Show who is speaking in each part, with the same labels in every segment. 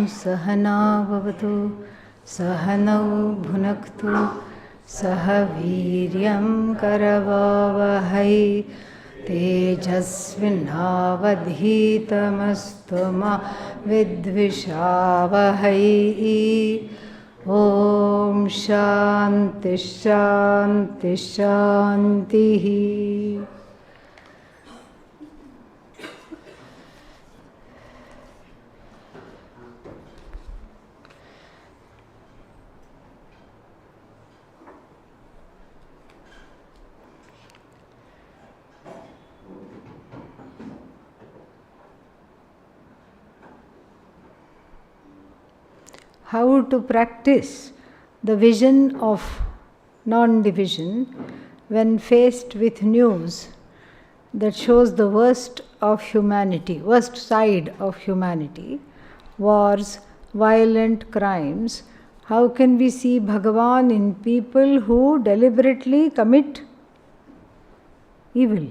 Speaker 1: Sahana Bhavatu Sahanau Bhunaktu Sahaviryam Karavavahai Tejasvinavadhitamastu ma vidvishavahai. Om Shanti Shanti Shanti. How to practice the vision of non-division when faced with news that shows the worst of humanity, worst side of humanity, wars, violent crimes. How can we see Bhagavan in people who deliberately commit evil?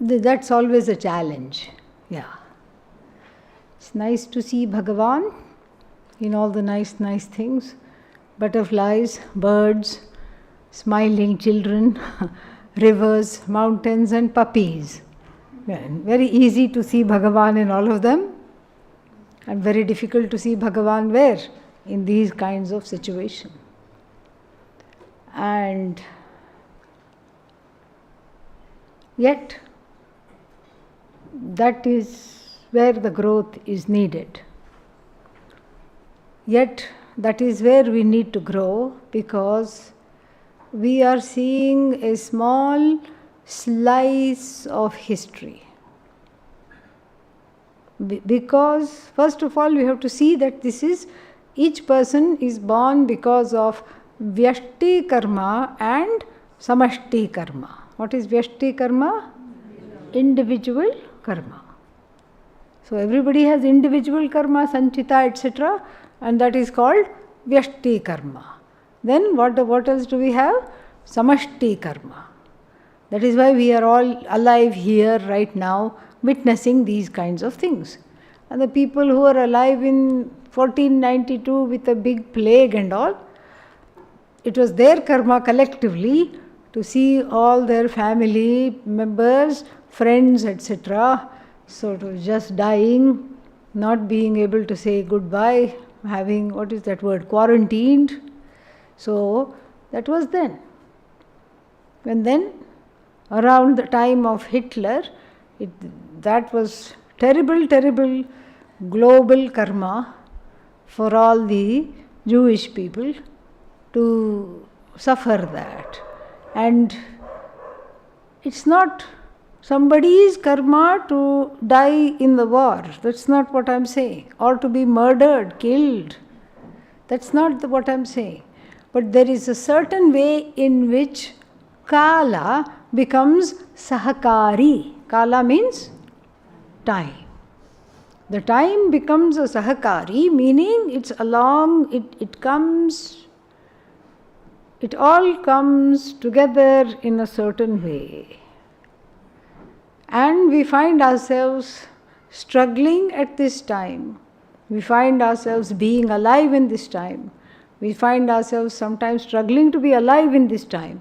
Speaker 1: That's always a challenge. Yeah. It's nice to see Bhagavan in all the nice things. Butterflies, birds, smiling children, rivers, mountains and puppies. Very easy to see Bhagavan in all of them, and very difficult to see Bhagavan where? In these kinds of situations. And yet, that is where the growth is needed. Yet, that is where we need to grow, because we are seeing a small slice of history. Because, first of all, we have to see that each person is born because of Vyashti karma and Samashti karma. What is Vyashti karma? Individual karma. So everybody has individual karma, sanchita, etc. and that is called Vyashti karma. Then what else do we have? Samashti karma. That is why we are all alive here right now, witnessing these kinds of things. And the people who are alive in 1492 with a big plague and all, it was their karma collectively to see all their family members, friends, etc. So it was just dying, not being able to say goodbye, having, what is that word, quarantined. So that was then. And then around the time of Hitler, that was terrible global karma for all the Jewish people to suffer that. And it's not somebody's karma to die in the war. That's not what I'm saying. Or to be murdered, killed. That's not what I'm saying. But there is a certain way in which Kala becomes Sahakari. Kala means time. The time becomes a Sahakari, meaning it's along, it all comes together in a certain way. And we find ourselves struggling at this time. We find ourselves being alive in this time. We find ourselves sometimes struggling to be alive in this time.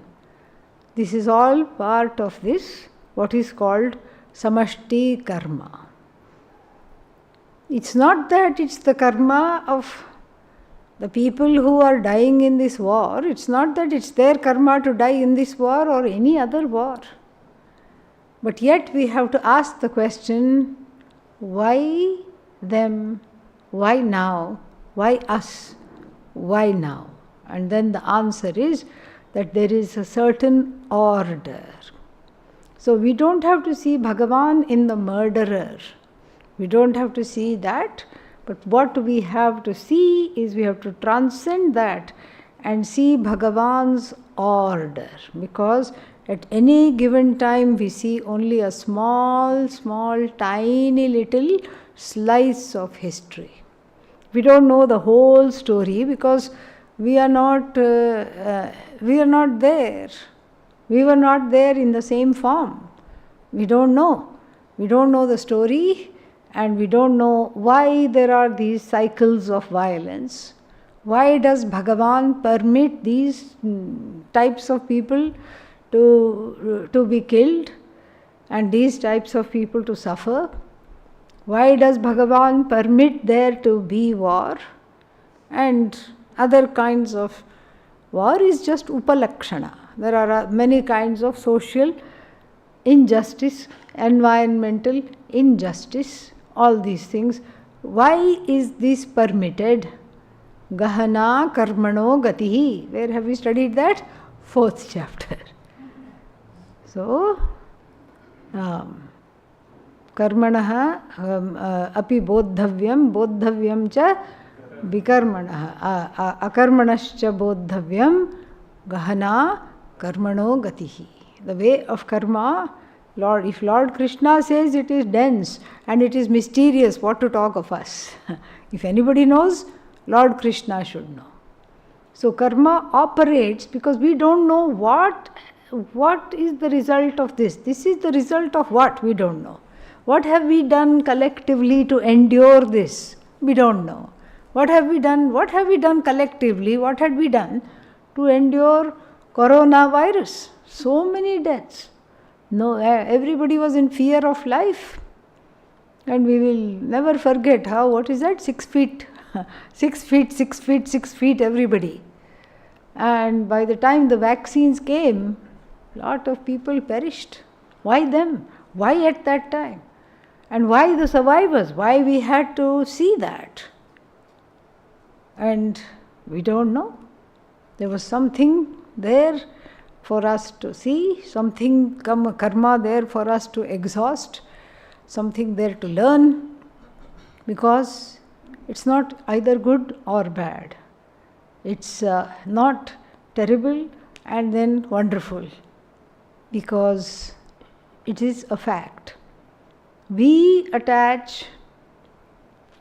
Speaker 1: This is all part of this, what is called Samashti karma. It's not that it's the karma of the people who are dying in this war. It's not that it's their karma to die in this war or any other war. But yet we have to ask the question, why them? Why now? Why us? Why now? And then the answer is that there is a certain order. So we don't have to see Bhagavan in the murderer. We don't have to see that. But what we have to see is we have to transcend that and see Bhagavan's order. Because at any given time we see only a small, tiny little slice of history. We don't know the whole story because we are not there. We were not there in the same form. We don't know. We don't know the story. and we don't know why there are these cycles of violence. Why does Bhagavan permit these types of people to be killed and these types of people to suffer? Why does Bhagavan permit there to be war? And other kinds of war is just upalakshana. There are many kinds of social injustice, environmental injustice, all these things. Why is this permitted? Gahana karmano gatihi. Where have we studied that? 4th chapter. So, karmanaha api bodhavyam cha vikarmanaha akarmanascha bodhavyam gahana karmano gatihi. The way of karma, if Lord Krishna says it is dense and it is mysterious, what to talk of us? If anybody knows, Lord Krishna should know. So karma operates because we don't know what is the result of this. This is the result of what? We don't know. What have we done collectively to endure this? We don't know. What have we done? What have we done collectively? What had we done to endure coronavirus? So many deaths. No, everybody was in fear of life. And we will never forget how, what is that? 6 feet. 6 feet, 6 feet, 6 feet, everybody. And by the time the vaccines came, a lot of people perished. Why them? Why at that time? And why the survivors? Why we had to see that? And we don't know. There was something there for us to see, something karma there for us to exhaust, something there to learn, because it's not either good or bad. It's not terrible and then wonderful, because it is a fact. We attach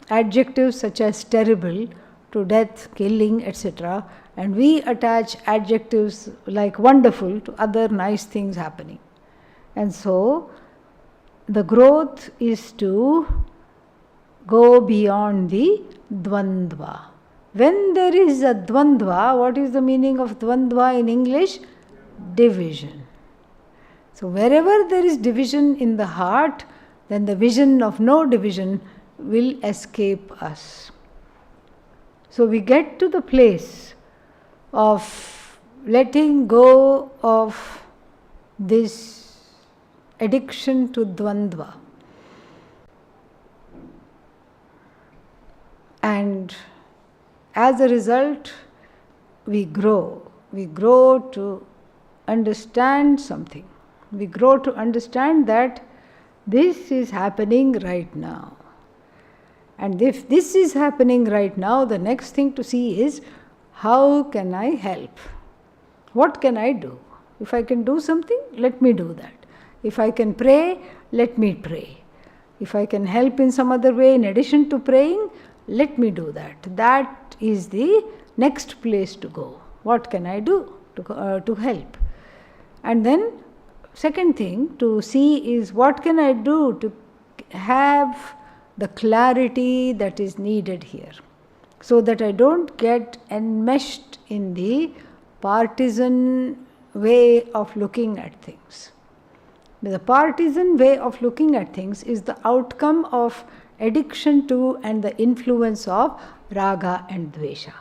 Speaker 1: adjectives such as terrible to death, killing, etc., and we attach adjectives like wonderful to other nice things happening. And so, the growth is to go beyond the dvandva. When there is a dvandva, what is the meaning of dvandva in English? Division. So wherever there is division in the heart, then the vision of no division will escape us. So we get to the place of letting go of this addiction to dvandva. And as a result, we grow. We grow to understand something. We grow to understand that this is happening right now. And if this is happening right now, the next thing to see is, how can I help? What can I do? If I can do something, let me do that. If I can pray, let me pray. If I can help in some other way in addition to praying, let me do that. That is the next place to go. What can I do to help? And then, second thing to see is, what can I do to have the clarity that is needed here, so that I don't get enmeshed in the partisan way of looking at things. The partisan way of looking at things is the outcome of addiction to and the influence of raga and dvesha.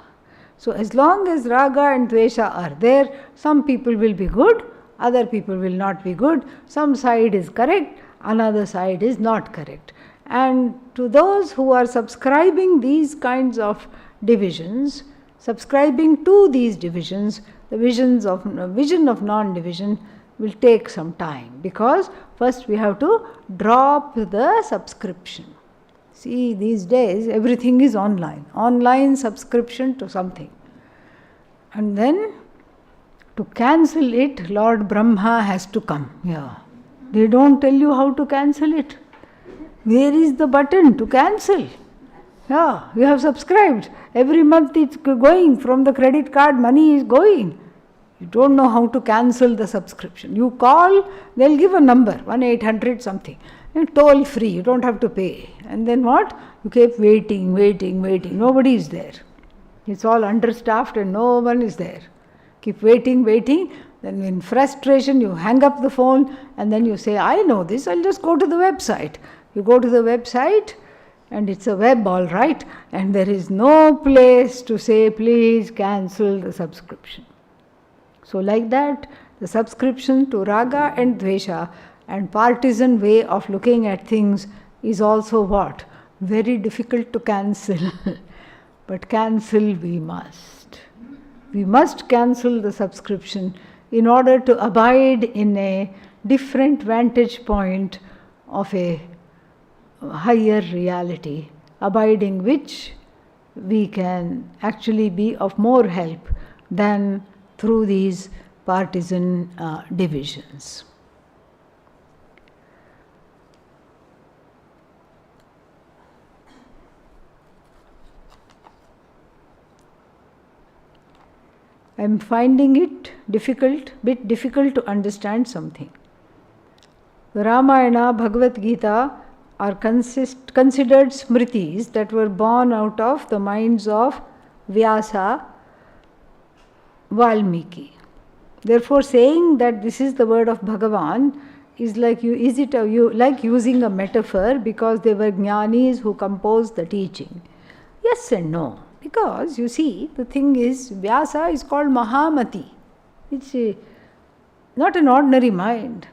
Speaker 1: So as long as raga and dvesha are there, some people will be good, other people will not be good, some side is correct, another side is not correct. And to those who are subscribing these kinds of divisions, subscribing to these divisions, the vision of non-division will take some time, because first we have to drop the subscription. See, these days everything is online subscription to something. And then to cancel it, Lord Brahma has to come. Yeah. They don't tell you how to cancel it. Where is the button to cancel? Yeah, you have subscribed. Every month it's going from the credit card, money is going. You don't know how to cancel the subscription. You call, they'll give a number, 1-800 something. toll free, you don't have to pay. And then what? You keep waiting. Nobody is there. It's all understaffed and no one is there. Keep waiting. Then in frustration, you hang up the phone and then you say, I know this, I'll just go to the website. You go to the website and it's a web, all right, and there is no place to say, please cancel the subscription. So like that, the subscription to raga and dvesha and partisan way of looking at things is also what? Very difficult to cancel. But cancel we must. We must cancel the subscription in order to abide in a different vantage point of a higher reality, abiding which we can actually be of more help than through these partisan divisions. I am finding it bit difficult to understand something. The Ramayana, Bhagavad Gita are considered smritis that were born out of the minds of Vyasa, Valmiki. Therefore, saying that this is the word of Bhagavan is like like using a metaphor because they were jnanis who composed the teaching. Yes and no. Because you see, the thing is, Vyasa is called Mahamati. It's not an ordinary mind.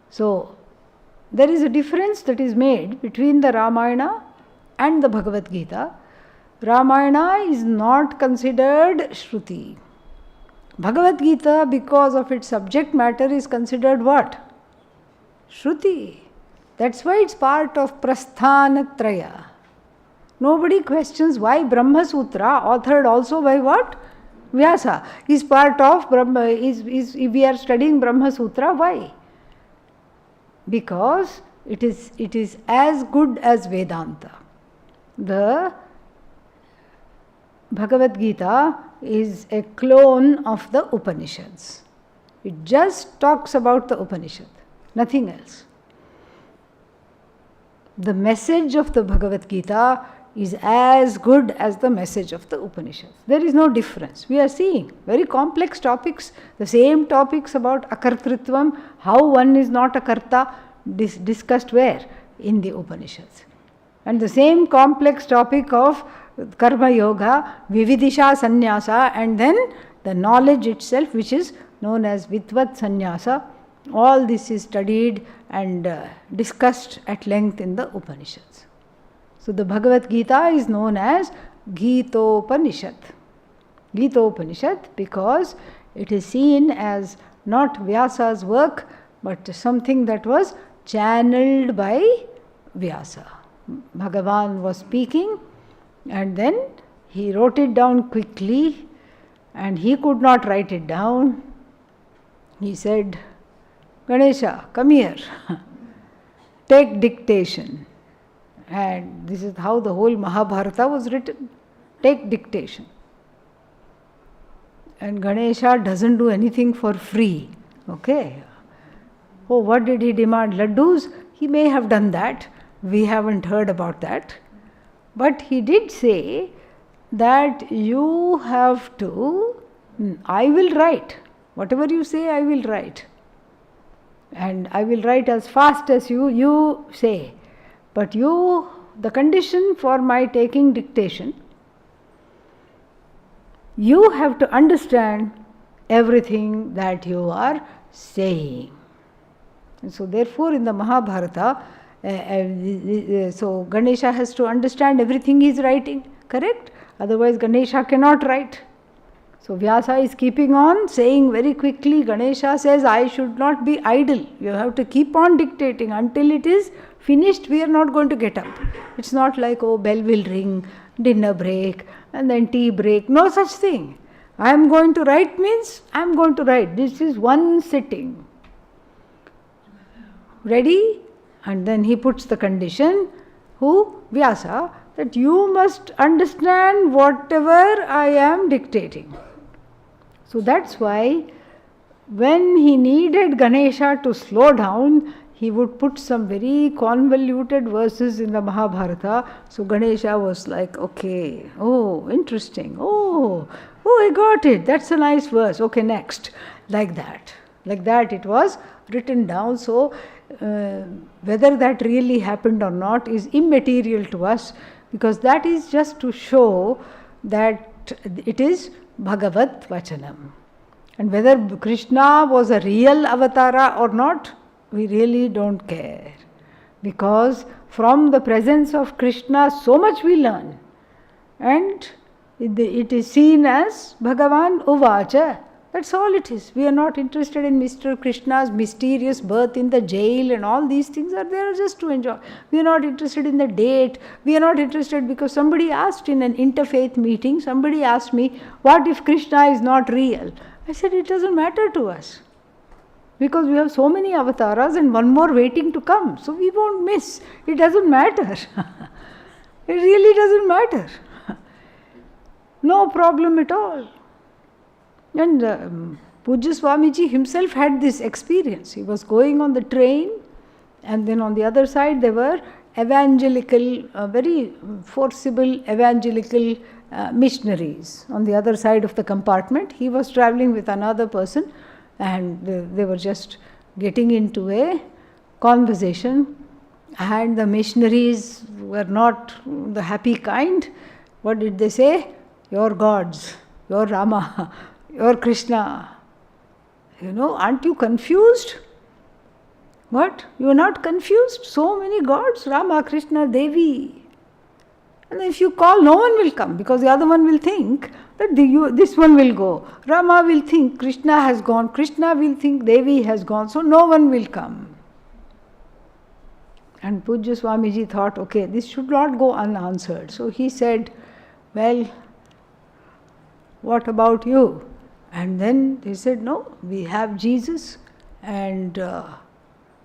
Speaker 1: So, there is a difference that is made between the Ramayana and the Bhagavad Gita. Ramayana is not considered Shruti. Bhagavad Gita, because of its subject matter, is considered what? Shruti. That's why it's part of Prasthanatraya. Nobody questions why Brahma Sutra, authored also by what? Vyasa, is part of Brahma. If we are studying Brahma Sutra, why? Because it is as good as Vedanta. The Bhagavad Gita is a clone of the Upanishads. It just talks about the Upanishad, nothing else. The message of the Bhagavad Gita is as good as the message of the Upanishads. There is no difference. We are seeing very complex topics, the same topics about akartritvam, how one is not a karta, discussed where? In the Upanishads. And the same complex topic of karma yoga, vividisha sannyasa, and then the knowledge itself, which is known as vitvat sannyasa. All this is studied and discussed at length in the Upanishads. So the Bhagavad Gita is known as Gitopanishad. Gitopanishad because it is seen as not Vyasa's work but something that was channeled by Vyasa. Bhagavan was speaking and then he wrote it down quickly and he could not write it down. He said, Ganesha, come here, take dictation. And this is how the whole Mahabharata was written. Take dictation. And Ganesha doesn't do anything for free. Okay. Oh, what did he demand? Laddus? He may have done that. We haven't heard about that. But he did say that you have to, I will write. Whatever you say, I will write. And I will write as fast as you say. But the condition for my taking dictation, you have to understand everything that you are saying. And so therefore in the Mahabharata, so Ganesha has to understand everything he is writing, correct? Otherwise Ganesha cannot write. So Vyasa is keeping on saying very quickly, Ganesha says, I should not be idle. You have to keep on dictating until it is finished. We are not going to get up. It's not like, oh, bell will ring, dinner break, and then tea break. No such thing. I am going to write means I am going to write. This is one sitting. Ready? And then he puts the condition, who? Vyasa, that you must understand whatever I am dictating. So that's why when he needed Ganesha to slow down, he would put some very convoluted verses in the Mahabharata. So Ganesha was like, okay, oh, interesting, oh, I got it, that's a nice verse, okay, next. Like that it was written down. So whether that really happened or not is immaterial to us, because that is just to show that it is Bhagavat Vachanam. And whether Krishna was a real avatara or not, we really don't care. Because from the presence of Krishna, so much we learn. And it is seen as Bhagavan Uvacha. That's all it is. We are not interested in Mr. Krishna's mysterious birth in the jail and all these things are there just to enjoy. We are not interested in the date. We are not interested because somebody asked in an interfaith meeting, somebody asked me, what if Krishna is not real? I said, it doesn't matter to us. Because we have so many avatars and one more waiting to come. So we won't miss. It doesn't matter. It really doesn't matter. No problem at all. And Pujya Swamiji himself had this experience. He was going on the train, and then on the other side there were evangelical, very forcible evangelical missionaries on the other side of the compartment. He was traveling with another person, and they were just getting into a conversation, and the missionaries were not the happy kind. What did they say? Your gods, your Rama, your Krishna. Aren't you confused? What? You are not confused? So many gods, Rama, Krishna, Devi. And if you call, no one will come, because the other one will think that this one will go. Rama will think Krishna has gone. Krishna will think Devi has gone. So no one will come. And Pujya Swamiji thought, okay, this should not go unanswered. So he said, well, what about you? And then they said, no, we have Jesus. And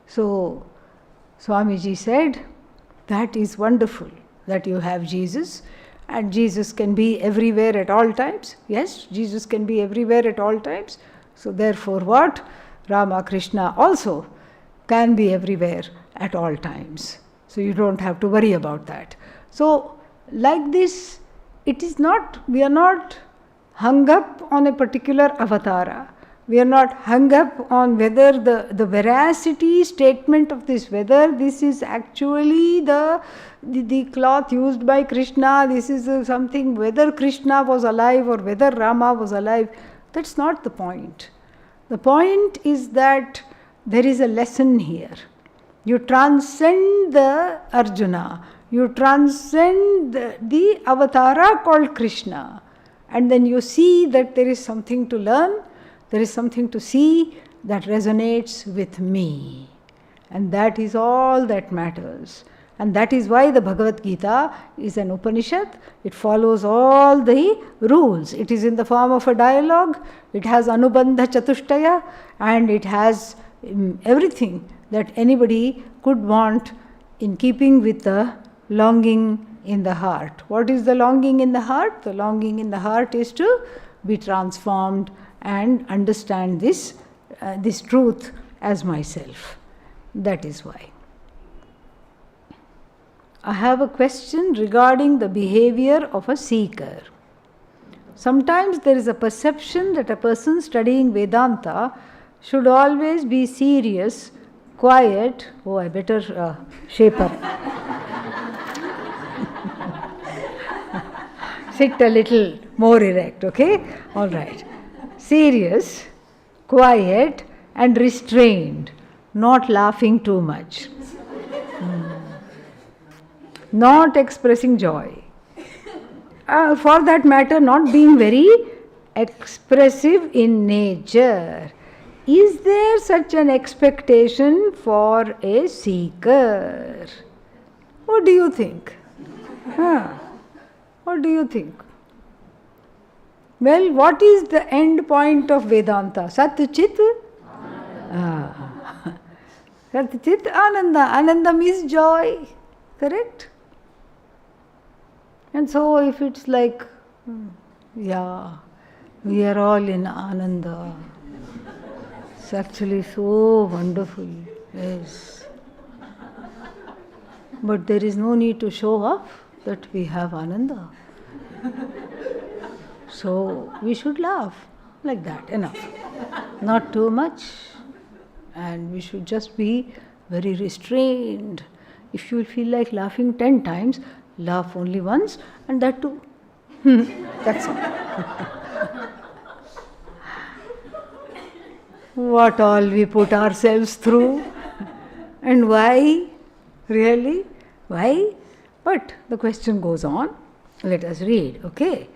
Speaker 1: so Swamiji said, that is wonderful that you have Jesus. And Jesus can be everywhere at all times. Yes, Jesus can be everywhere at all times. So therefore what? Rama, Krishna also can be everywhere at all times. So you don't have to worry about that. So like this, it is not, we are not hung up on a particular avatara. We are not hung up on whether the veracity statement of this, whether this is actually the cloth used by Krishna, this is something, whether Krishna was alive or whether Rama was alive. That's not the point. The point is that there is a lesson here. You transcend the Arjuna, you transcend the avatara called Krishna, and then you see that there is something to learn, there is something to see that resonates with me. And that is all that matters. And that is why the Bhagavad Gita is an Upanishad. It follows all the rules. It is in the form of a dialogue. It has Anubandha Chatushtaya, and it has everything that anybody could want in keeping with the longing in the heart. What is the longing in the heart? The longing in the heart is to be transformed and understand this truth as myself. That is why. I have a question regarding the behavior of a seeker. Sometimes there is a perception that a person studying Vedanta should always be serious, quiet. Oh, I better shape up. Sit a little more erect, okay? All right. Serious, quiet, and restrained, not laughing too much. Not expressing joy. For that matter, not being very expressive in nature. Is there such an expectation for a seeker? What do you think? What do you think? Well, what is the end point of Vedanta? Sat Chit? Sat Chit Ananda. Anandam is joy. Correct? And so if it's like, yeah, we are all in Ananda. It's actually so wonderful. Yes. But there is no need to show off that we have Ananda. So we should laugh like that, enough. Not too much. And we should just be very restrained. If you feel like laughing 10 times, laugh only once, and that too. That's all. What all we put ourselves through, and why? Really? Why? But the question goes on. Let us read, okay?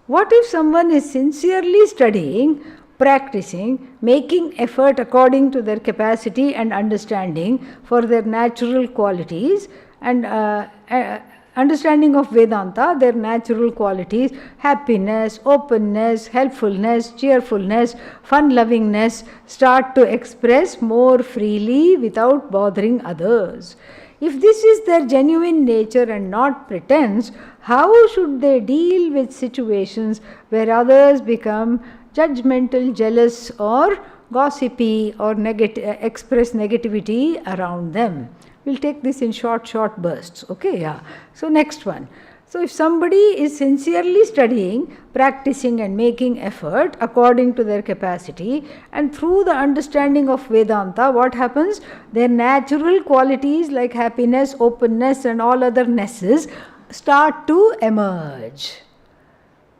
Speaker 1: What if someone is sincerely studying, practicing, making effort according to their capacity and understanding for their natural qualities and understanding of Vedanta, their natural qualities, happiness, openness, helpfulness, cheerfulness, fun-lovingness, start to express more freely without bothering others? If this is their genuine nature and not pretense, how should they deal with situations where others become judgmental, jealous, or gossipy, or express negativity around them? We'll take this in short bursts. Okay, yeah. So next one. So if somebody is sincerely studying, practicing and making effort according to their capacity, and through the understanding of Vedanta, what happens? Their natural qualities like happiness, openness and all other nesses start to emerge.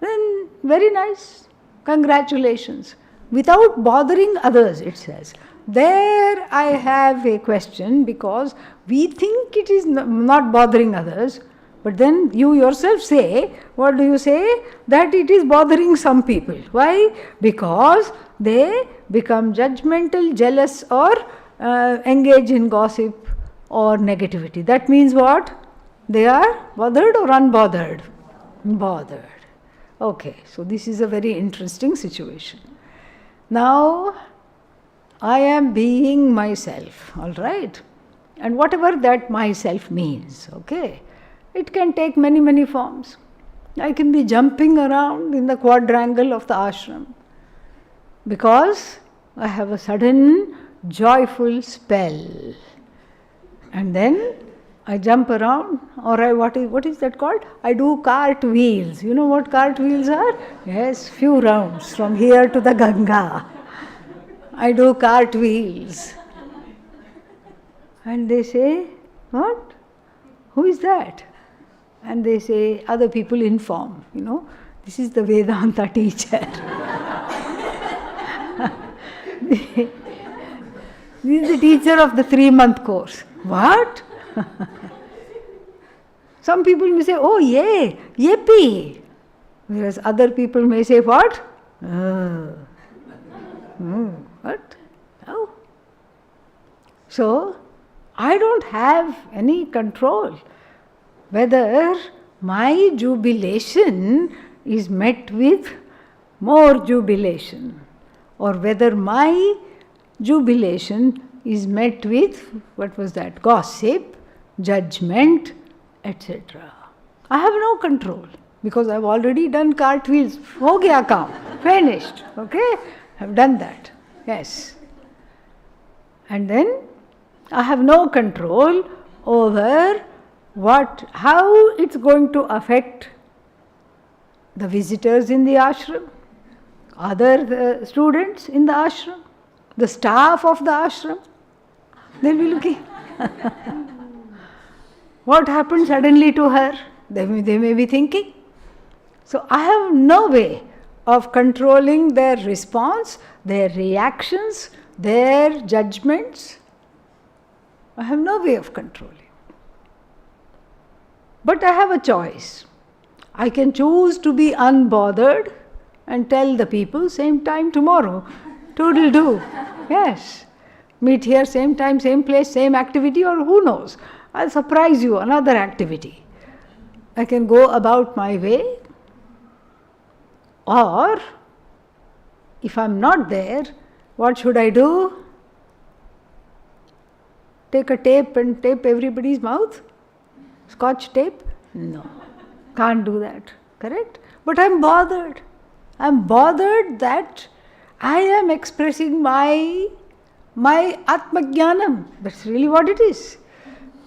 Speaker 1: Then very nice. Congratulations. Without bothering others, it says. There I have a question, because we think it is not bothering others, but then you yourself say, what do you say? That it is bothering some people. Why? Because they become judgmental, jealous, or engage in gossip or negativity. That means what? They are bothered or unbothered? Bothered. Okay, so this is a very interesting situation. Now, I am being myself, all right? And whatever that myself means, okay? It can take many, many forms. I can be jumping around in the quadrangle of the ashram because I have a sudden joyful spell. And then I jump around, or what is that called? I do cartwheels. You know what cartwheels are? Yes, few rounds from here to the Ganga. I do cartwheels. And they say, what? Who is that? And they say, other people inform, this is the Vedanta teacher. This is the teacher of the 3-month course. What? Some people may say, oh, yay, yippee. Whereas other people may say, what? What? Oh. So, I don't have any control whether my jubilation is met with more jubilation, or whether my jubilation is met with, what was that? Gossip, judgment, etc. I have no control because I've already done cartwheels. Ho gaya kaam, finished. Okay? I've done that. Yes. And then I have no control over how it's going to affect the visitors in the ashram, other students in the ashram, the staff of the ashram. They'll be looking. What happened suddenly to her? They may be thinking. So I have no way of controlling their response, their reactions, their judgments. I have no way of controlling. But I have a choice. I can choose to be unbothered and tell the people, same time tomorrow, toodle-do. Yes. Meet here, same time, same place, same activity, or who knows. I'll surprise you, another activity. I can go about my way. Or, if I'm not there, what should I do? Take a tape and tape everybody's mouth? Scotch tape? No. Can't do that. Correct? But I'm bothered. I'm bothered that I am expressing my my Atmajnanam. That's really what it is.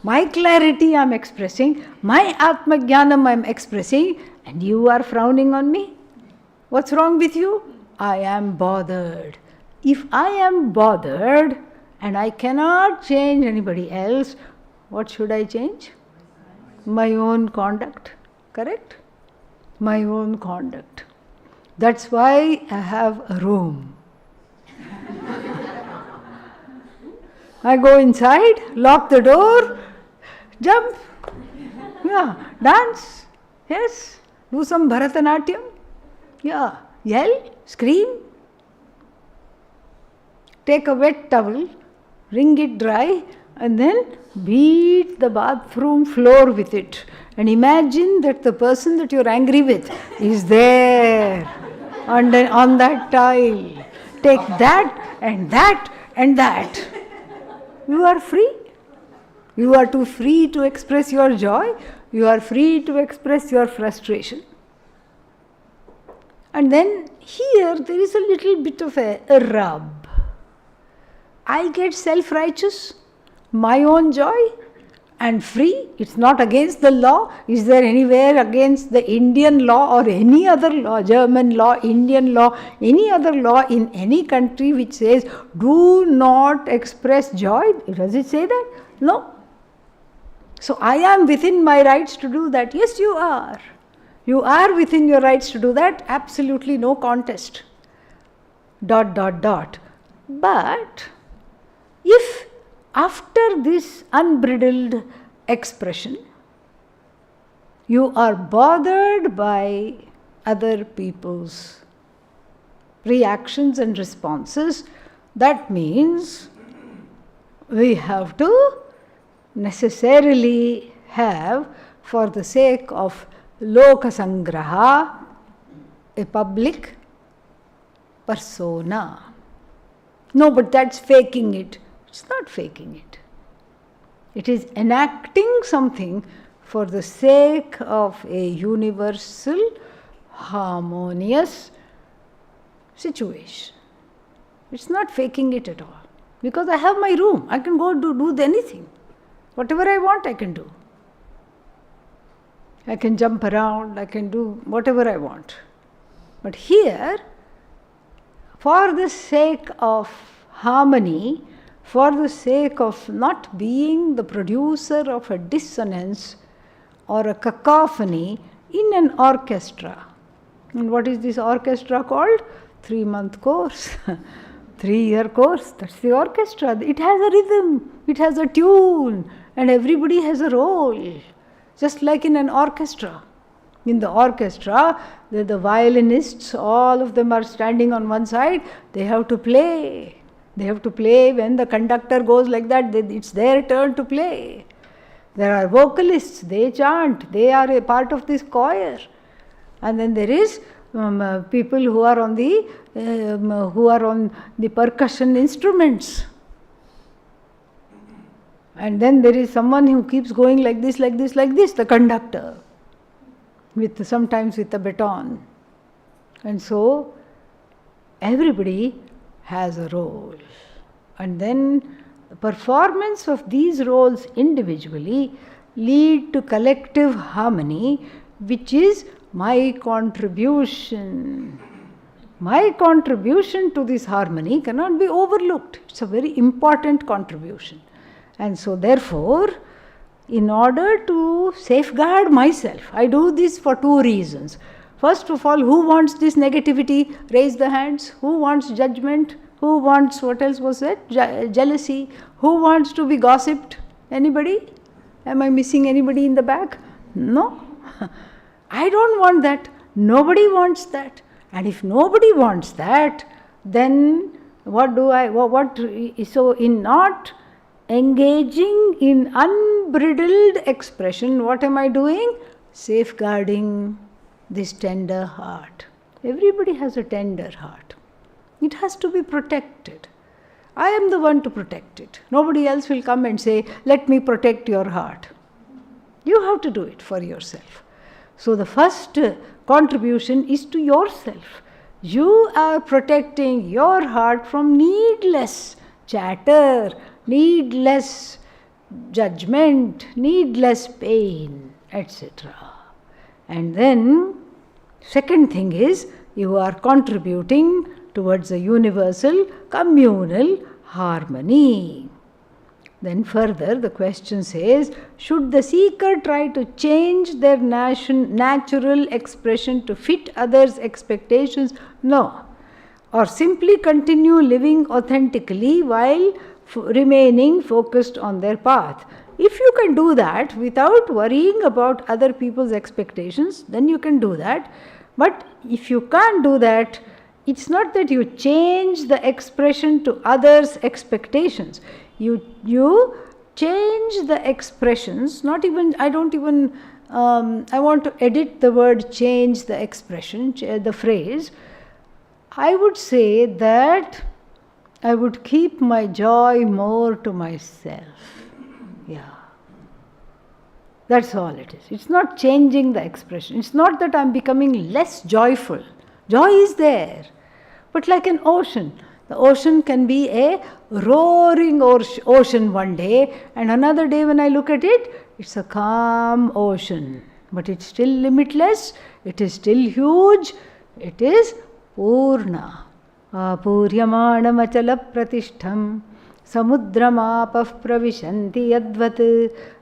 Speaker 1: My clarity I am expressing, my Atmajnanam I am expressing, and you are frowning on me. What's wrong with you? I am bothered. If I am bothered and I cannot change anybody else, what should I change? My own conduct. Correct? My own conduct. That's why I have a room. I go inside, lock the door, jump, dance, yes, do some Bharatanatyam, yell, scream, take a wet towel, wring it dry, and then beat the bathroom floor with it. And imagine that the person that you're angry with is there on that tile. Take that and that and that. You are free. You are too free to express your joy. You are free to express your frustration. And then here there is a little bit of a rub. I get self-righteous, my own joy, and free. It's not against the law. Is there anywhere against the Indian law or any other law, German law, Indian law, any other law in any country which says do not express joy? Does it say that? No. So I am within my rights to do that. Yes, you are. You are within your rights to do that. Absolutely no contest. ... But if after this unbridled expression, you are bothered by other people's reactions and responses, that means we have to necessarily have, for the sake of Lokasangraha, a public persona. No, but that's faking it. It's not faking it. It is enacting something for the sake of a universal, harmonious situation. It's not faking it at all. Because I have my room. I can go do anything. Whatever I want, I can do. I can jump around. I can do whatever I want. But here, for the sake of harmony, for the sake of not being the producer of a dissonance or a cacophony in an orchestra. And what is this orchestra called? 3-month course, 3-year course. That's the orchestra. It has a rhythm, it has a tune, and everybody has a role. Just like in an orchestra. In the orchestra, the violinists, all of them are standing on one side, they have to play. They have to play when the conductor goes like that, it's their turn to play. There are vocalists, they chant, they are a part of this choir. And then there is people who are on the percussion instruments. And then there is someone who keeps going like this, the conductor, sometimes with a baton. And so everybody has a role. And then the performance of these roles individually lead to collective harmony, which is my contribution. My contribution to this harmony cannot be overlooked. It's a very important contribution. And so therefore, in order to safeguard myself, I do this for 2 reasons. First of all, who wants this negativity? Raise the hands. Who wants judgment? Who wants, what else was it? Jealousy. Who wants to be gossiped? Anybody? Am I missing anybody in the back? No. I don't want that. Nobody wants that. And if nobody wants that, then so in not engaging in unbridled expression, what am I doing? Safeguarding this tender heart. Everybody has a tender heart. It has to be protected. I am the one to protect it. Nobody else will come and say, let me protect your heart. You have to do it for yourself. So the first contribution is to yourself. You are protecting your heart from needless chatter, needless judgment, needless pain, etc. And then, second thing is, you are contributing towards a universal communal harmony. Then further, the question says, should the seeker try to change their natural expression to fit others' expectations? No. Or simply continue living authentically while remaining focused on their path. If you can do that without worrying about other people's expectations, then you can do that. But if you can't do that, it's not that you change the expression to others' expectations. You change the expressions, I want to edit the word change the expression, the phrase. I would say that I would keep my joy more to myself. Yeah. That's all it is. It's not changing the expression. It's not that I'm becoming less joyful. Joy is there. But like an ocean. The ocean can be a roaring ocean one day, and another day when I look at it, it's a calm ocean. But it's still limitless, it is still huge, it is Purna. Apuryamanam achala pratishtham samudramapah pravishanti yadvat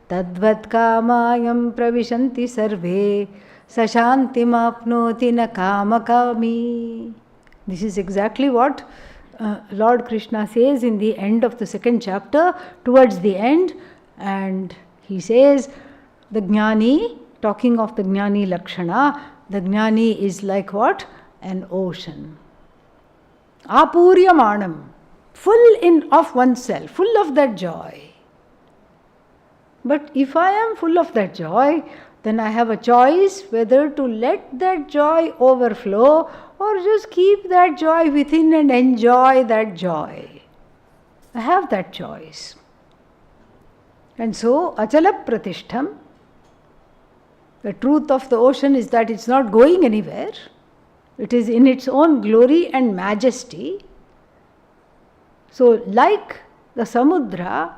Speaker 1: tadvat kamayam pravishanti sarve sashantim apnoti na kamakami. This is exactly what Lord Krishna says in the end of the second chapter, towards the end, and he says, the Jnani, talking of the Jnani Lakshana, the Jnani is like what? An ocean. Apuryamanam, full of oneself, full of that joy. But if I am full of that joy, then I have a choice whether to let that joy overflow or just keep that joy within and enjoy that joy. I have that choice. And so, achala pratishtham, the truth of the ocean is that it's not going anywhere. It is in its own glory and majesty. So, like the samudra,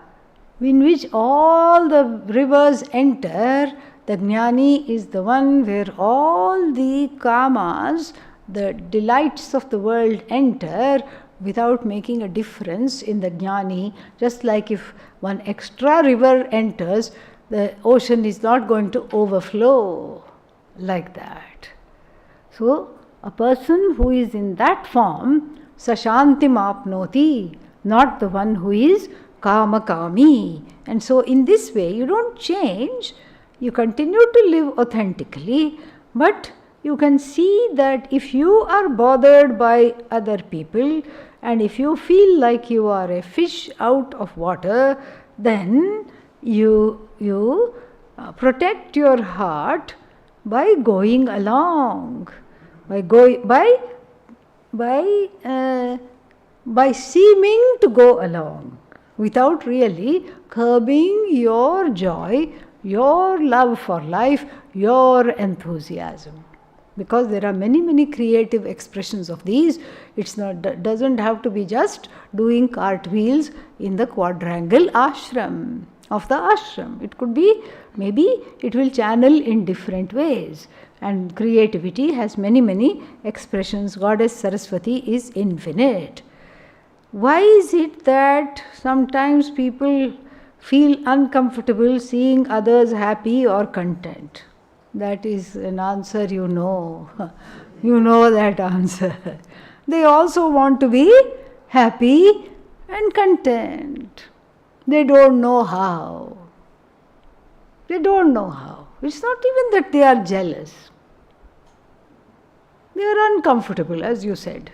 Speaker 1: in which all the rivers enter, the Jnani is the one where all the kamas, the delights of the world enter without making a difference in the Jnani. Just like if one extra river enters, the ocean is not going to overflow like that. So, a person who is in that form, sashantim apnoti, not the one who is kamakami. And so in this way, you don't change, you continue to live authentically, but you can see that if you are bothered by other people and if you feel like you are a fish out of water, then you protect your heart by going along, by seeming to go along without really curbing your joy, your love for life, your enthusiasm. Because there are many, many creative expressions of these. Doesn't have to be just doing cartwheels in the quadrangle ashram of the ashram. It could be, maybe it will channel in different ways. And creativity has many, many expressions. Goddess Saraswati is infinite. Why is it that sometimes people feel uncomfortable seeing others happy or content? That is an answer you know. You know that answer. They also want to be happy and content. They don't know how. They don't know how. It's not even that they are jealous. They are uncomfortable, as you said.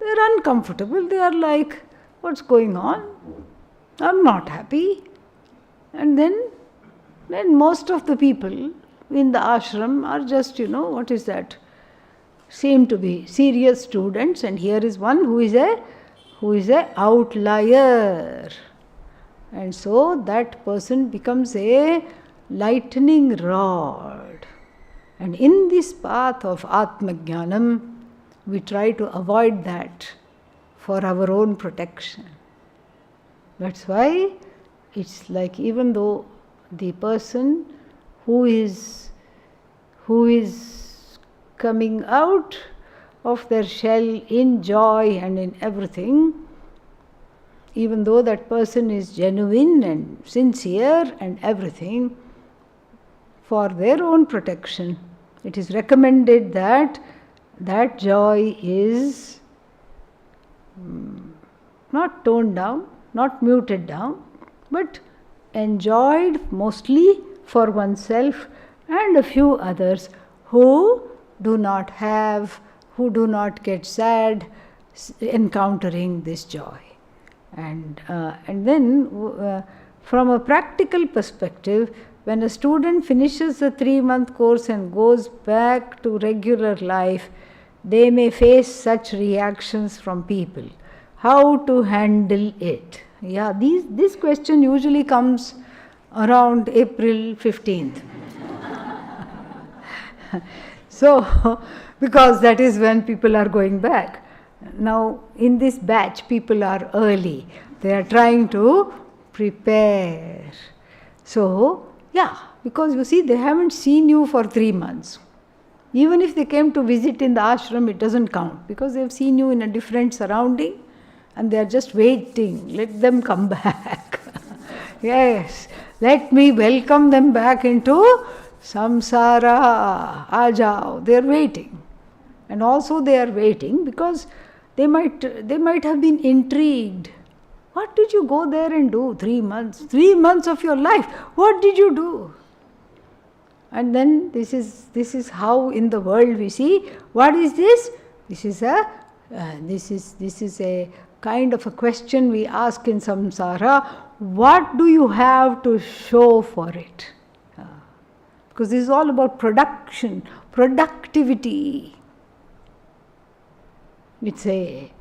Speaker 1: They are uncomfortable. They are like, what's going on? I'm not happy. And then most of the people in the ashram are just, what is that? Seem to be serious students, and here is one who is a outlier. And so that person becomes a lightning rod. And in this path of Atmajnanam, we try to avoid that for our own protection. That's why it's like, even though the person who is coming out of their shell in joy and in everything, even though that person is genuine and sincere and everything, for their own protection, it is recommended that that joy is not toned down, not muted down, but enjoyed mostly for oneself and a few others who do not get sad encountering this joy. And then from a practical perspective, when a student finishes the 3-month course and goes back to regular life, they may face such reactions from people. How to handle it? Yeah, this question usually comes around April 15th. So, because that is when people are going back. Now, in this batch, people are early. They are trying to prepare. So, yeah, because you see, they haven't seen you for 3 months. Even if they came to visit in the ashram, it doesn't count, because they have seen you in a different surrounding and they are just waiting. Let them come back. Yes, let me welcome them back into samsara. Ajao. They are waiting. And also they are waiting because they might have been intrigued. What did you go there and do? 3 months. 3 months of your life. What did you do? And then this is how in the world we see. What is this? This is a kind of a question we ask in samsara. What do you have to show for it? Because this is all about production, productivity. It's a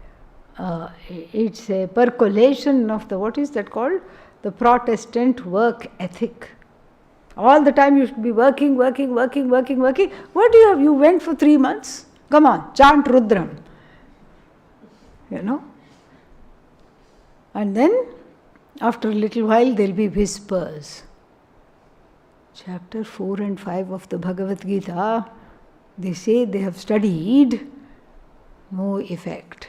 Speaker 1: percolation of the, what is that called? The Protestant work ethic. All the time you should be working. What do you have? You went for 3 months. Come on, chant Rudram. And then, after a little while, there will be whispers. Chapter 4 and 5 of the Bhagavad Gita, they say they have studied, no effect.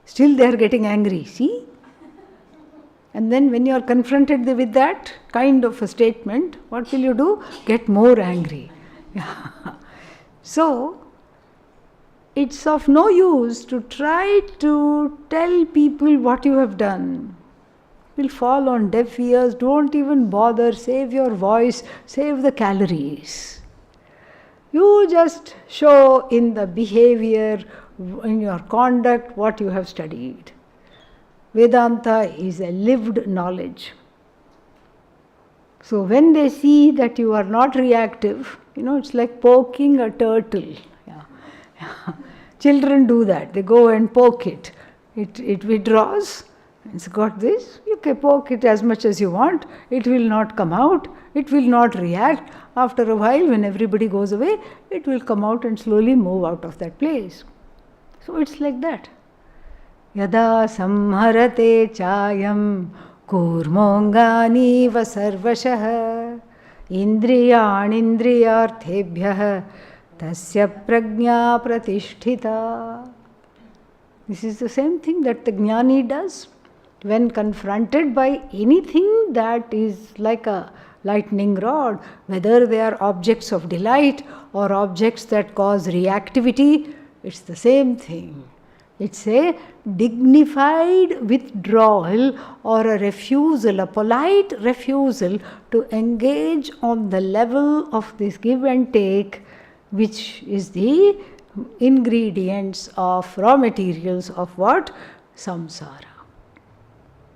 Speaker 1: Still they are getting angry, see? And then when you are confronted with that kind of a statement, what will you do? Get more angry. So, it's of no use to try to tell people what you have done. Will fall on deaf ears. Don't even bother. Save your voice. Save the calories. You just show in the behavior, in your conduct, what you have studied. Vedanta is a lived knowledge. So when they see that you are not reactive, it's like poking a turtle. Children do that. They go and poke it. It withdraws. It's got this. You can poke it as much as you want. It will not come out. It will not react. After a while, when everybody goes away, it will come out and slowly move out of that place. So it's like that. Yada samharate chayam kurmongani vasarvashah indriyanindriyarthebhyah tasya prajna pratisthita. This is the same thing that the jnani does. When confronted by anything that is like a lightning rod, whether they are objects of delight or objects that cause reactivity, it's the same thing. It's a dignified withdrawal or a refusal, a polite refusal to engage on the level of this give and take, which is the ingredients of raw materials of what? Samsara.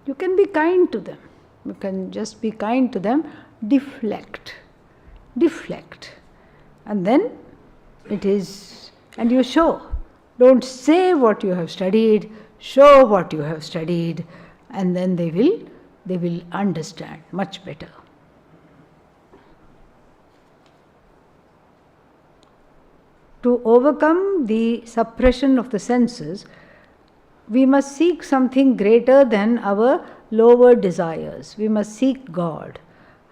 Speaker 1: You can be kind to them. You can just be kind to them. Deflect. And then it is, and you show. Don't say what you have studied, show what you have studied, and then they will understand much better. To overcome the suppression of the senses, we must seek something greater than our lower desires. We must seek God.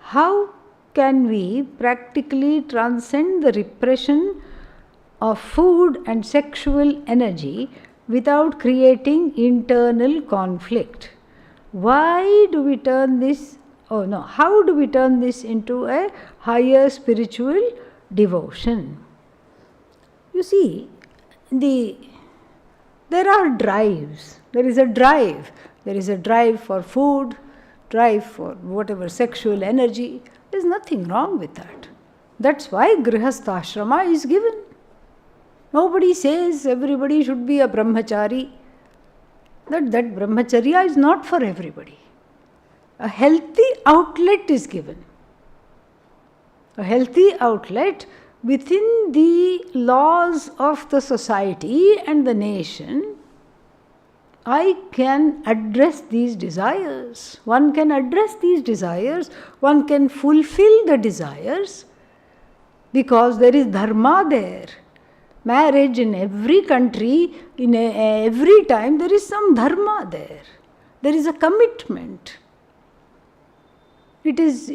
Speaker 1: How can we practically transcend the repression of food and sexual energy without creating internal conflict? Why do we turn this, how do we turn this into a higher spiritual devotion? You see, there are drives. There is a drive. There is a drive for food, drive for whatever sexual energy. There is nothing wrong with that. That's why Grihastha is given. Nobody says everybody should be a brahmachari. That brahmacharya is not for everybody. A healthy outlet is given. A healthy outlet within the laws of the society and the nation. I can address these desires. One can address these desires. One can fulfill the desires because there is dharma there. Marriage in every country, in every time, there is some dharma there. There is a commitment. It is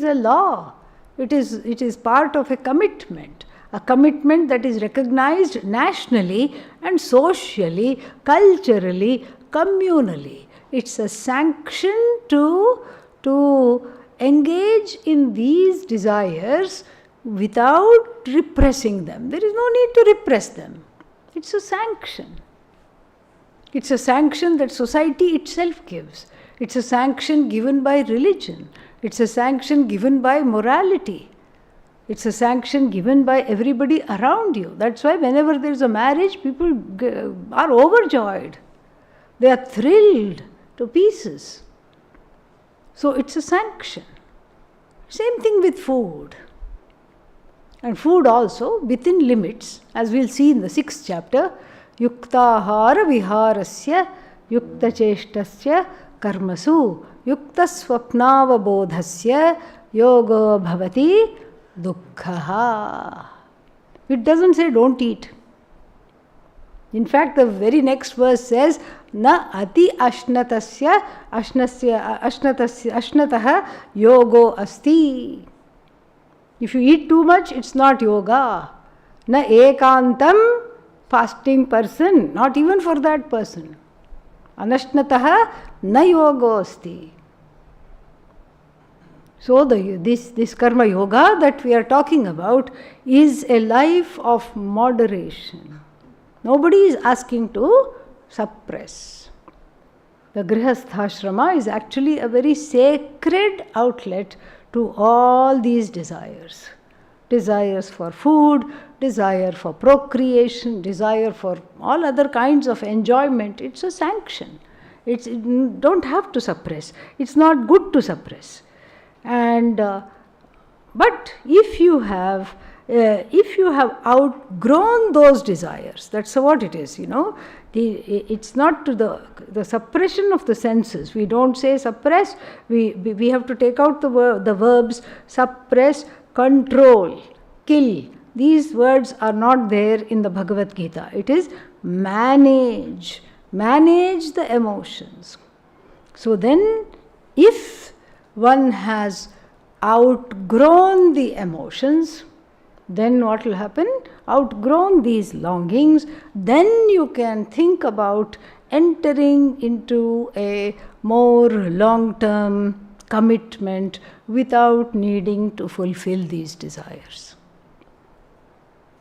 Speaker 1: a law. It is part of a commitment that is recognized nationally and socially, culturally, communally. It's a sanction to engage in these desires without repressing them. There is no need to repress them. It's a sanction. It's a sanction that society itself gives. It's a sanction given by religion. It's a sanction given by morality. It's a sanction given by everybody around you. That's why whenever there's a marriage, people are overjoyed. They are thrilled to pieces. So it's a sanction. Same thing with food. And food also within limits, as we'll see in the 6th chapter, yuktahara viharasya yuktacheshtasya karmasu yuktasvapnavabodhasya yogo bhavati dukkhaha. It doesn't say don't eat. In fact, the very next verse says, na ati ashnatasya ashnataha yogo asti. If you eat too much, it's not yoga. Na ekantam, fasting person, not even for that person. Anashnataha na yoga asti. So this karma yoga that we are talking about is a life of moderation. Nobody is asking to suppress. The Grihastha is actually a very sacred outlet to all these desires. Desires for food, desire for procreation, desire for all other kinds of enjoyment. It's a sanction. You don't have to suppress. It's not good to suppress. And but if you have outgrown those desires, that's what it is, it's not to the suppression of the senses. We don't say suppress. We have to take out the verbs suppress, control, kill. These words are not there in the Bhagavad Gita. It is manage the emotions. So then, if one has outgrown the emotions, then what will happen? Outgrown these longings, then you can think about entering into a more long-term commitment without needing to fulfill these desires.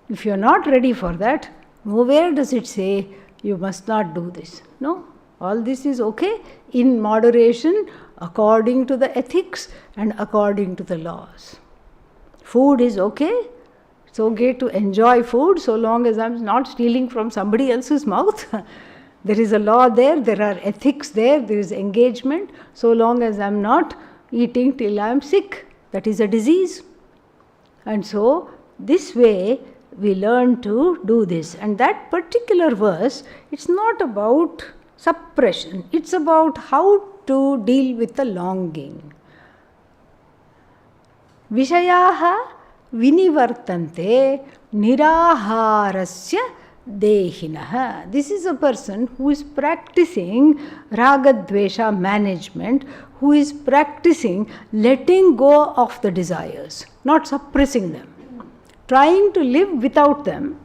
Speaker 1: If you are not ready for that, nowhere does it say you must not do this. No, all this is okay in moderation according to the ethics and according to the laws. Food is okay. It's okay to enjoy food so long as I'm not stealing from somebody else's mouth. There is a law there, there are ethics there, there is engagement. So long as I'm not eating till I'm sick, that is a disease. And so this way we learn to do this. And that particular verse, it's not about suppression, it's about how to deal with the longing. Vishayaha vinivartante niraharasya Dehinaha. This is a person who is practicing ragadvesha management, who is practicing letting go of the desires, not suppressing them, trying to live without them,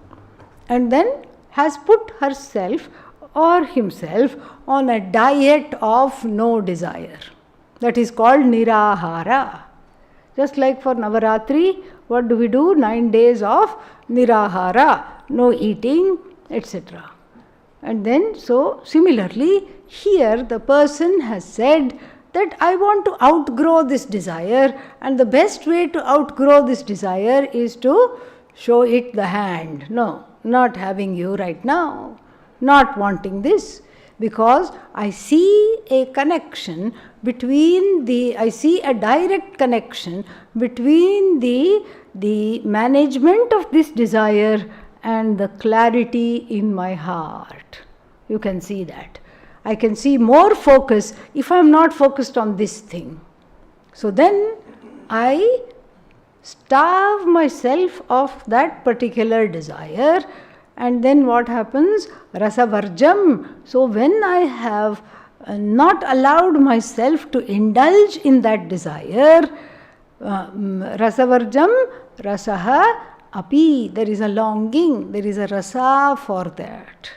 Speaker 1: and then has put herself or himself on a diet of no desire. That is called nirahara. Just like for Navaratri, what do we do? 9 days of nirahara, no eating, etc. And then, so similarly, here the person has said that I want to outgrow this desire, and the best way to outgrow this desire is to show it the hand. No, not having you right now, not wanting this, because I see a connection between I see a direct connection between the management of this desire and the clarity in my heart. You can see that. I can see more focus if I am not focused on this thing. So then I starve myself of that particular desire, and then what happens? Rasavarjam. So when I have not allowed myself to indulge in that desire, rasavarjam, rasaha api, there is a longing, there is a rasa for that.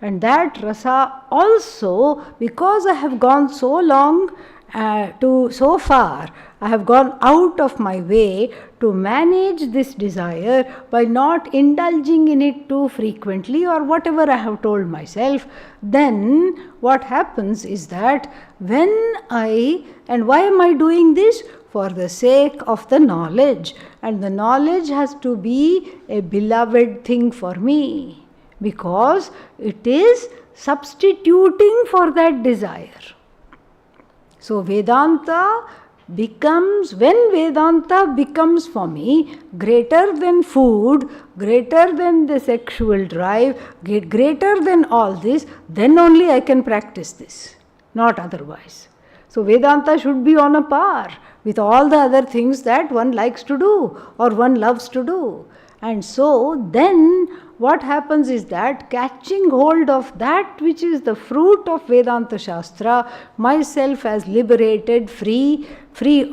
Speaker 1: And that rasa also, because I have gone so long so far, I have gone out of my way to manage this desire by not indulging in it too frequently or whatever I have told myself. Then what happens is that and why am I doing this? For the sake of the knowledge. And the knowledge has to be a beloved thing for me, because it is substituting for that desire. So Vedanta becomes, when Vedanta becomes for me greater than food, greater than the sexual drive, greater than all this, then only I can practice this, not otherwise. So Vedanta should be on a par with all the other things that one likes to do or one loves to do. And so then what happens is that, catching hold of that which is the fruit of Vedanta Shastra, myself as liberated, free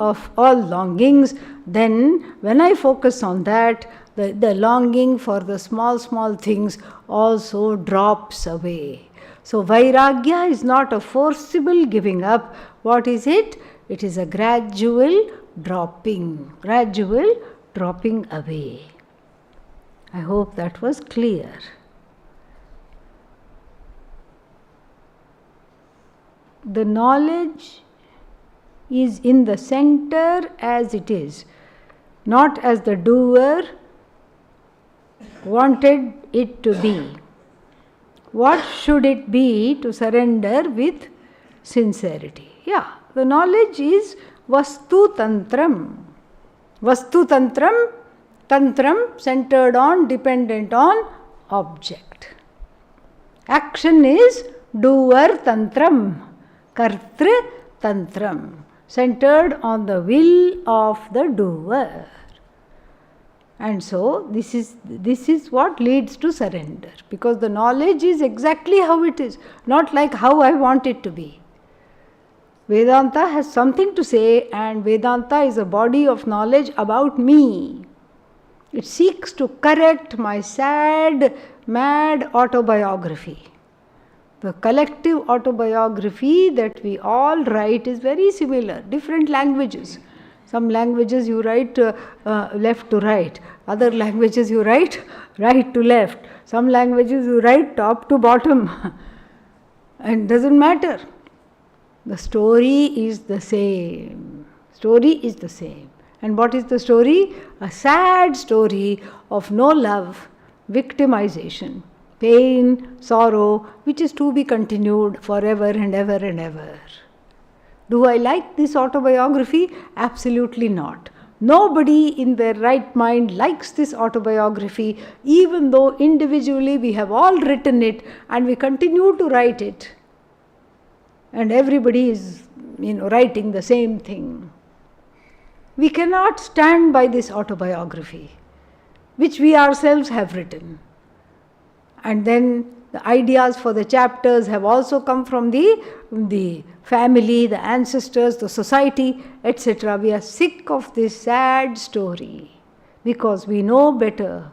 Speaker 1: of all longings, then when I focus on that, the longing for the small things also drops away. So Vairagya is not a forcible giving up. What is it? It is a gradual dropping away. I hope that was clear. The knowledge is in the center as it is, not as the doer wanted it to be. What should it be to surrender with sincerity? Yeah, the knowledge is Vastu Tantram. Vastu Tantram, Tantram centered on, dependent on object. Action is doer Tantram, Kartri Tantram, centered on the will of the doer. And so this is what leads to surrender, because the knowledge is exactly how it is, not like how I want it to be. Vedanta has something to say, and Vedanta is a body of knowledge about me. It seeks to correct my sad, mad autobiography. The collective autobiography that we all write is very similar, different languages. Some languages you write left to right, other languages you write right to left, some languages you write top to bottom. And doesn't matter. The story is the same. Story is the same. And what is the story? A sad story of no love, victimization, pain, sorrow, which is to be continued forever and ever and ever. Do I like this autobiography? Absolutely not. Nobody in their right mind likes this autobiography, even though individually we have all written it and we continue to write it. And everybody is, writing the same thing. We cannot stand by this autobiography, which we ourselves have written. and then the ideas for the chapters have also come from the family, the ancestors, the society, etc. We are sick of this sad story because we know better.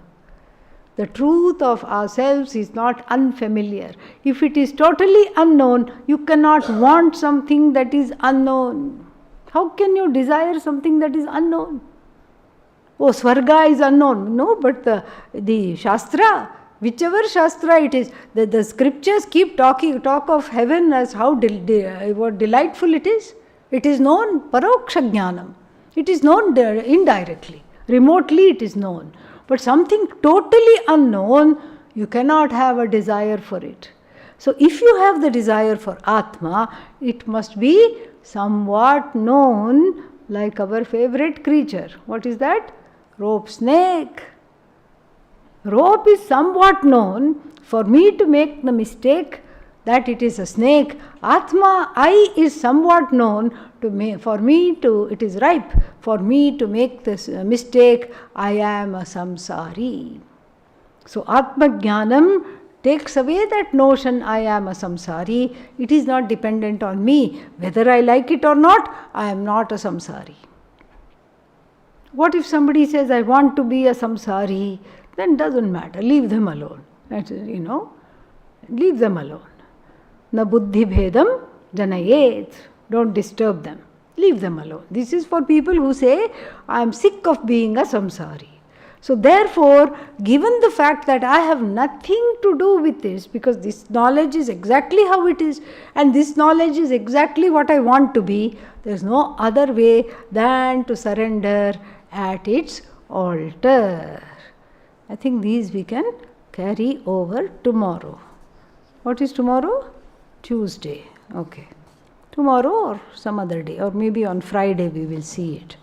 Speaker 1: The truth of ourselves is not unfamiliar. If it is totally unknown, you cannot want something that is unknown. How can you desire something that is unknown? Oh, Swarga is unknown. No, but the Shastra, whichever Shastra it is, the scriptures keep talk of heaven as how what delightful it is. It is known paroksha jnanam. It is known indirectly. Remotely it is known. But something totally unknown, you cannot have a desire for it. So if you have the desire for Atma, it must be somewhat known, like our favorite creature. What is that? Rope snake. Rope is somewhat known. For me to make the mistake that it is a snake, Atma, I, is somewhat known to me. For me to, it is ripe for me to make this mistake, I am a samsari. So Atma Jnanam takes away that notion, I am a samsari. It is not dependent on me. Whether I like it or not, I am not a samsari. What if somebody says, I want to be a samsari? Then doesn't matter. Leave them alone. Leave them alone. Na buddhi bhedam janayet. Don't disturb them. Leave them alone. This is for people who say, I am sick of being a samsari. So therefore, given the fact that I have nothing to do with this, because this knowledge is exactly how it is, and this knowledge is exactly what I want to be, there is no other way than to surrender at its altar. I think these we can carry over tomorrow. What is tomorrow? Tuesday. Okay. Tomorrow or some other day, or maybe on Friday we will see it.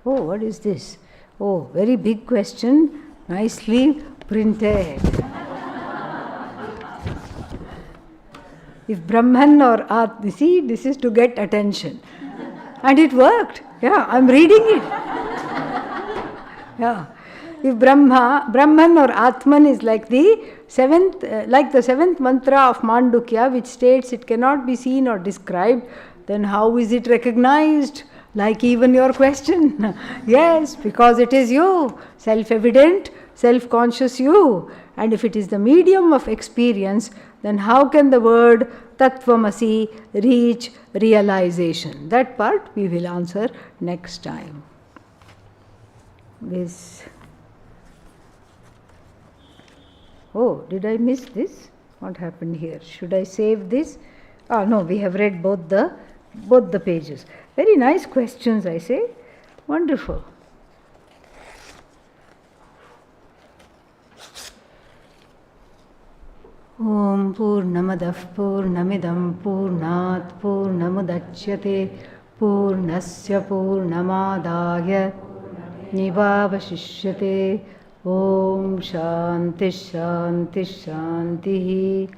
Speaker 1: Oh, what is this? Oh, very big question, nicely printed. If Brahman or Atma, see, this is to get attention. And it worked. Yeah, I'm reading it. Yeah. If Brahman or Atman is like the seventh mantra of Mandukya, which states it cannot be seen or described, then how is it recognized? Like even your question. Yes, because it is you, self-evident, self-conscious you. And if it is the medium of experience, then how can the word Tattvamasi reach realization? That part we will answer next time. Oh, did I miss this? What happened here? Should I save this? No, we have read both the pages. Very nice questions, I say. Wonderful. Om Purnamadah Purnamidam Purnat Purnamudachyate Purnasya Purnamadaya Nivavashishyate. Om Shanti Shanti Shanti.